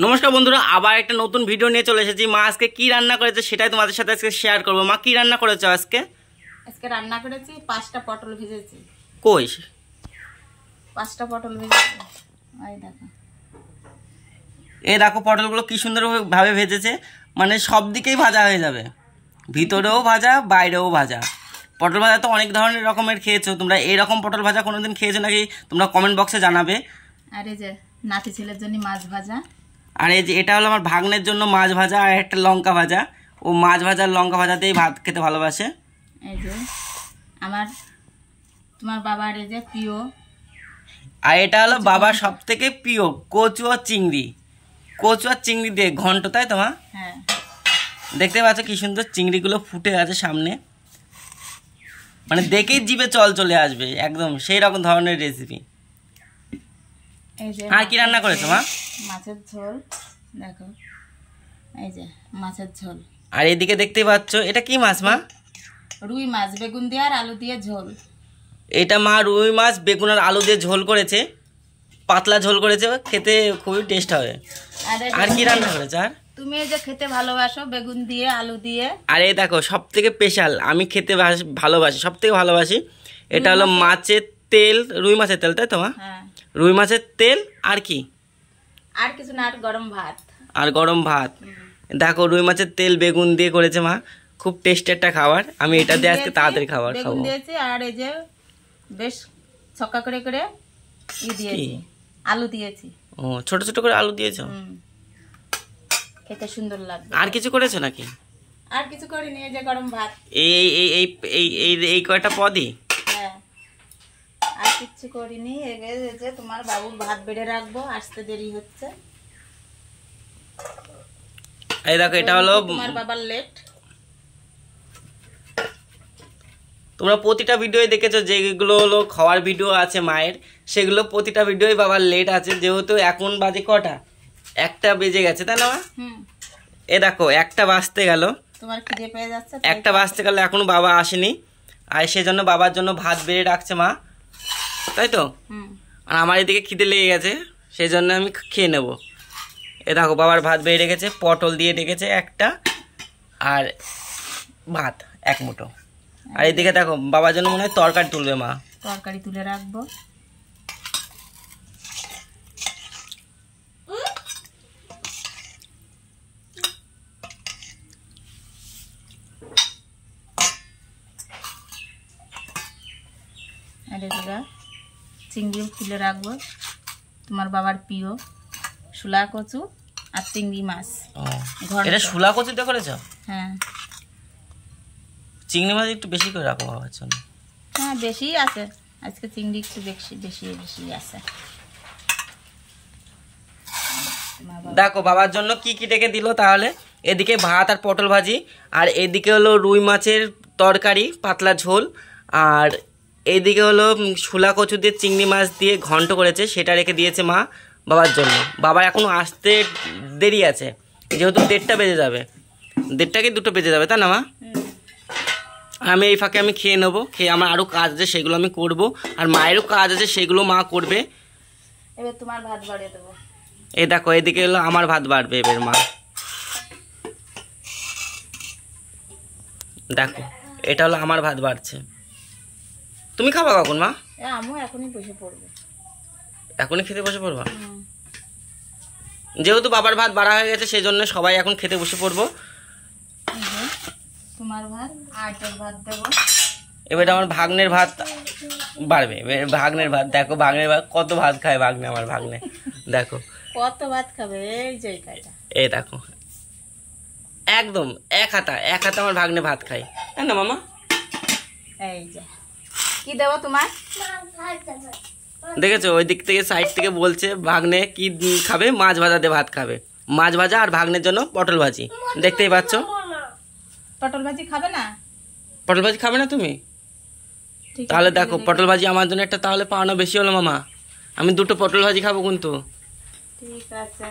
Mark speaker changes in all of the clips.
Speaker 1: নমস্কার বন্ধুরা, আবার একটা নতুন ভিডিও নিয়ে চলে এসেছি। মা আজকে কি রান্না করেছে সেটাই তোমাদের সাথে আজকে শেয়ার করবো। মা কি রান্না করেছো আজকে?
Speaker 2: আজকে রান্না করেছি 5টা পটল ভেজেছি।
Speaker 1: কই
Speaker 2: 5টা পটল ভেজেছি,
Speaker 1: এই দেখো পটলগুলো কি সুন্দর ভাবে ভেজেছে, মানে সব দিকেই ভাজা হয়ে যাবে, ভিতরেও ভাজা বাইরেও ভাজা। পটল ভাজা তো অনেক ধরনের রকমের খেয়েছো তোমরা, এইরকম পটল ভাজা কোনোদিন খেয়েছো নাকি তোমরা কমেন্ট বক্সে জানাবে।
Speaker 2: আর এই যে নাতি ছেলের জন্য মাছ ভাজা,
Speaker 1: আর এই যে এটা হলো আমার ভাগ্নের জন্য মাছ ভাজা আর একটা লঙ্কা ভাজা। ও মাছ ভাজা লঙ্কা ভাজাতেই ভাত খেতে ভালোবাসে।
Speaker 2: এই যে তোমার বাবার এই যে প্রিয়,
Speaker 1: আর এটা হলো বাবার সব থেকে প্রিয় কচু আর চিংড়ি। কচু আর চিংড়ি দিয়ে ঘন্ট, তাই তো মা?
Speaker 2: হ্যাঁ,
Speaker 1: দেখতে পাচ্ছ কি সুন্দর চিংড়িগুলো ফুটে আছে সামনে, মানে দেখেই জিভে জল চলে আসবে, একদম সেই রকম ধরনের রেসিপি।
Speaker 2: এই যে
Speaker 1: আর কি রান্না করেছো মা?
Speaker 2: মাছের ঝোল, দেখো এই যে মাছের ঝোল।
Speaker 1: আর এদিকে দেখতেই পাচ্ছ এটা কি মাছ মা?
Speaker 2: রুই মাছ, বেগুন দিয়ে আর আলু দিয়ে ঝোল।
Speaker 1: এটা মা রুই মাছ বেগুন আর আলু দিয়ে ঝোল করেছে, পাতলা ঝোল করেছে, খেতে খুবই টেস্ট হবে। আর কি রান্না করেছে? আর
Speaker 2: তুমি এই যে খেতে ভালোবাসো বেগুন দিয়ে আলু দিয়ে।
Speaker 1: আর এই দেখো সব থেকে স্পেশাল, আমি খেতে ভালোবাসি, সব থেকে ভালোবাসি, এটা হলো মাছের তেল, রুই মাছের তেল, তাই তো মা?
Speaker 2: হ্যাঁ,
Speaker 1: রুই মাছের তেল। আর কি?
Speaker 2: আর কিছু না, আর গরম ভাত।
Speaker 1: আর গরম ভাত। দেখো রুই মাছের তেল বেগুন দিয়ে করেছে মা, খুব টেস্টি একটা খাবার। আমি এটা দিয়ে আজকে তাড়াতাড়ি খাবার খাবো।
Speaker 2: দিয়েছি আর এই যে বেশ ছক্কা করে করে দিয়েছি, আলু দিয়েছি।
Speaker 1: ও ছোট ছোট করে আলু দিয়েছো,
Speaker 2: খেতে সুন্দর লাগবে।
Speaker 1: আর কিছু করেছো নাকি?
Speaker 2: আর কিছু করিনি, এই যে গরম ভাত।
Speaker 1: এই এই এই এই এই এই কয়টা পদই?
Speaker 2: হ্যাঁ, আর কিছু করিনি। এই যে তোমার বাবুর ভাত বেড়ে রাখবো, আসতে দেরি হচ্ছে।
Speaker 1: এই দেখো এটা হলো
Speaker 2: তোমার বাবার লেট।
Speaker 1: তোমরা প্রতিটা ভিডিওই দেখেছো, যেগুলো হলো খাওয়ার ভিডিও আছে মায়ের, সেগুলো প্রতিটা ভিডিওই বাবার লেট আছে। যেহেতু এখন বাজে কটা, 1টা বেজে গেছে, তাই না মা? এ দেখো 1টা বাজতে গেল,
Speaker 2: তোমার খিদে পেয়ে যাচ্ছে।
Speaker 1: 1টা বাজতে গেল, এখনো বাবা আসেনি। আর সেজন্য বাবার জন্য ভাত বেড়ে রাখছে মা, তাই তো? আর আমার এদিকে খিদে লেগে গেছে, সেই জন্য আমি খেয়ে নেব। এ দেখো বাবার ভাত বেড়ে রেখেছে, পটল দিয়ে রেখেছে একটা, আর ভাত 1 মুঠো। আর এদিকে দেখো বাবার জন্য মনে হয় তরকারি তুলবে মা।
Speaker 2: তরকারি তুলে রাখবো। আর এদিকে চিংড়িও তুলে রাখবো, তোমার বাবার প্রিয় শুলা কচু আর চিংড়ি মাছ।
Speaker 1: এটা শুলা কচু দিয়ে করেছো?
Speaker 2: হ্যাঁ,
Speaker 1: চিংড়ি মাছ একটু বেশি করে রাখো বাবার জন্য।
Speaker 2: হ্যাঁ, বেশি আছে আজকে, চিংড়ি একটু বেশি আছে।
Speaker 1: দেখো বাবার জন্য কি কি ডেকে দিল তাহলে। এদিকে ভাত আর পটল ভাজি, আর এদিকে হলো রুই মাছের তরকারি পাতলা ঝোল, আর এইদিকে হলো শুলা কচু দিয়ে চিংড়ি মাছ দিয়ে ঘন্ট করেছে, সেটা রেখে দিয়েছে মা বাবার জন্য। বাবার এখনো আসতে দেরি আছে, যেহেতু 1:30 বেজে যাবে, 1:30 কি 2টো বেজে যাবে, তাই না মা? আমি এই ফাঁকে আমি খেয়ে নেবো, খেয়ে আমার আরও কাজ আছে সেগুলো আমি করব, আর মায়েরও কাজ আছে সেগুলো মা করবে।
Speaker 2: এবার তোমার ভাত বাড়িয়ে দেবো।
Speaker 1: এই দেখো এদিকে হলো আমার ভাত বাড়বে এবার মা। দেখো এটা হলো আমার ভাত বাড়ছে। তুমি খাবা কখন মা?
Speaker 2: আমিও এখনই বসে পড়বো।
Speaker 1: এখনই খেতে বসে পড়বা? যেহেতু বাবার ভাত বাড়া হয়ে গেছে সেই জন্য সবাই এখন খেতে বসে পড়বো।
Speaker 2: তোমার ভাত আর তোর ভাত দেবো।
Speaker 1: এবার আমার ভাগ্নের ভাত বাড়বে, ভাগ্নের ভাত। দেখো ভাগ্নের ভাত কত ভাত খায় ভাগ্নে, আমার ভাগ্নে দেখো
Speaker 2: কত ভাত খাবে। এই যে
Speaker 1: এই দেখো একদম এক হাতা আমার ভাগ্নে ভাত খায়, তাই না মামা?
Speaker 2: এই যে কি দেবো তোমার?
Speaker 1: দেখেছো ওই দিক থেকে সাইড থেকে বলছে ভাগ্নে কি খাবে, মাছ ভাজা দিয়ে ভাত খাবে, মাছ ভাজা, আর ভাগ্নের জন্য পটল ভাজি। দেখতেই পাচ্ছ।
Speaker 2: পটল ভাজি খাবে না?
Speaker 1: পটল ভাজি খাবে না তুমি? তাহলে দেখো পটল ভাজি আমার জন্য একটা তাহলে পাওনা বেশি হলো মামা, আমি 2টো পটল ভাজি খাবো কিন্তু।
Speaker 2: ঠিক আছে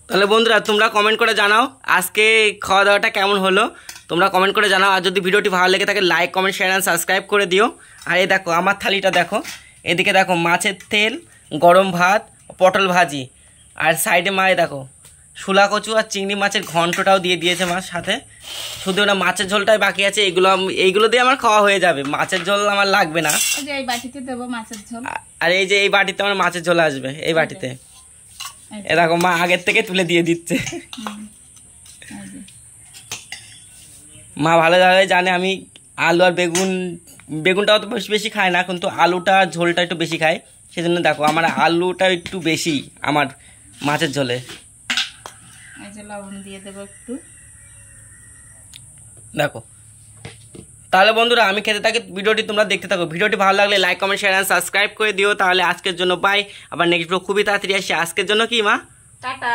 Speaker 2: তাহলে বন্ধুরা,
Speaker 1: তোমরা কমেন্ট করে জানাও আজকে খাওয়া দাওয়াটা কেমন হলো। তোমরা কমেন্ট করে জানাও। আর যদি ভিডিওটি ভালো লেগে থাকে like comment share and subscribe করে দিও। আর এই দেখো আমার থালিটা দেখো, এদিকে দেখো মাছের তেল, গরম ভাত, পটল ভাজি, আর সাইডে মায়ে দেখো শুলা কচু আর চিংড়ি মাছের ঘন্টটাও দিয়ে দিয়েছে মার সাথে। শুধু ওটা মাছের ঝোলটাই বাকি আছে, এইগুলো দিয়ে আমার খাওয়া হয়ে যাবে, মাছের ঝোল আমার লাগবে না।
Speaker 2: এই বাটিতে দেবো মাছের ঝোল।
Speaker 1: আর এই যে এই বাটিতে আমার মাছের ঝোল আসবে, এই বাটিতে এ দেখো মা আগের থেকে তুলে দিয়ে দিচ্ছে। মা ভালোভাবে জানে আমি আলু আর বেগুনটাও তো বেশি খাই না, কিন্তু আলুটা ঝোলটা একটু বেশি খাই, সেজন্য দেখো আমার আলুটা একটু বেশি আমার মাছের ঝোলে।
Speaker 2: লবণ দিয়ে দেবো একটু,
Speaker 1: দেখো। তাহলে বন্ধুরা আমি খেতে থাকি, ভিডিওটি তোমরা দেখতে থাকো। ভিডিওটি ভালো লাগলে like comment share and subscribe করে দিও। তাহলে আজকের জন্য বাই, আবার নেক্সট ভিডিও খুবই তাড়াতাড়ি আসছে। আজকের জন্য কি মা,
Speaker 2: টাটা।